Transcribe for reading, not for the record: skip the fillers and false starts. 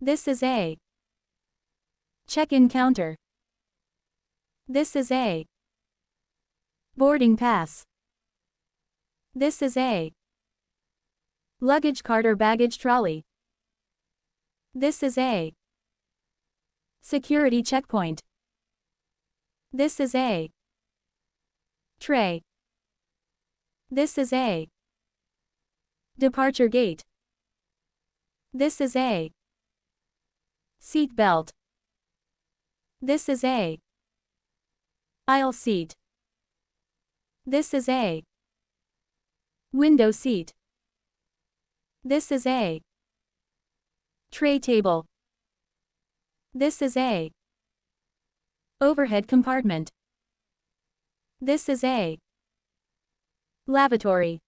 This is a check-in counter. This is a boarding pass. This is a luggage cart or baggage trolley. This is a security checkpoint. This is a tray. This is a departure gate. This is a seat belt. This is a aisle seat. This is a window seat. This is a tray table. This is a overhead compartment. This is a lavatory.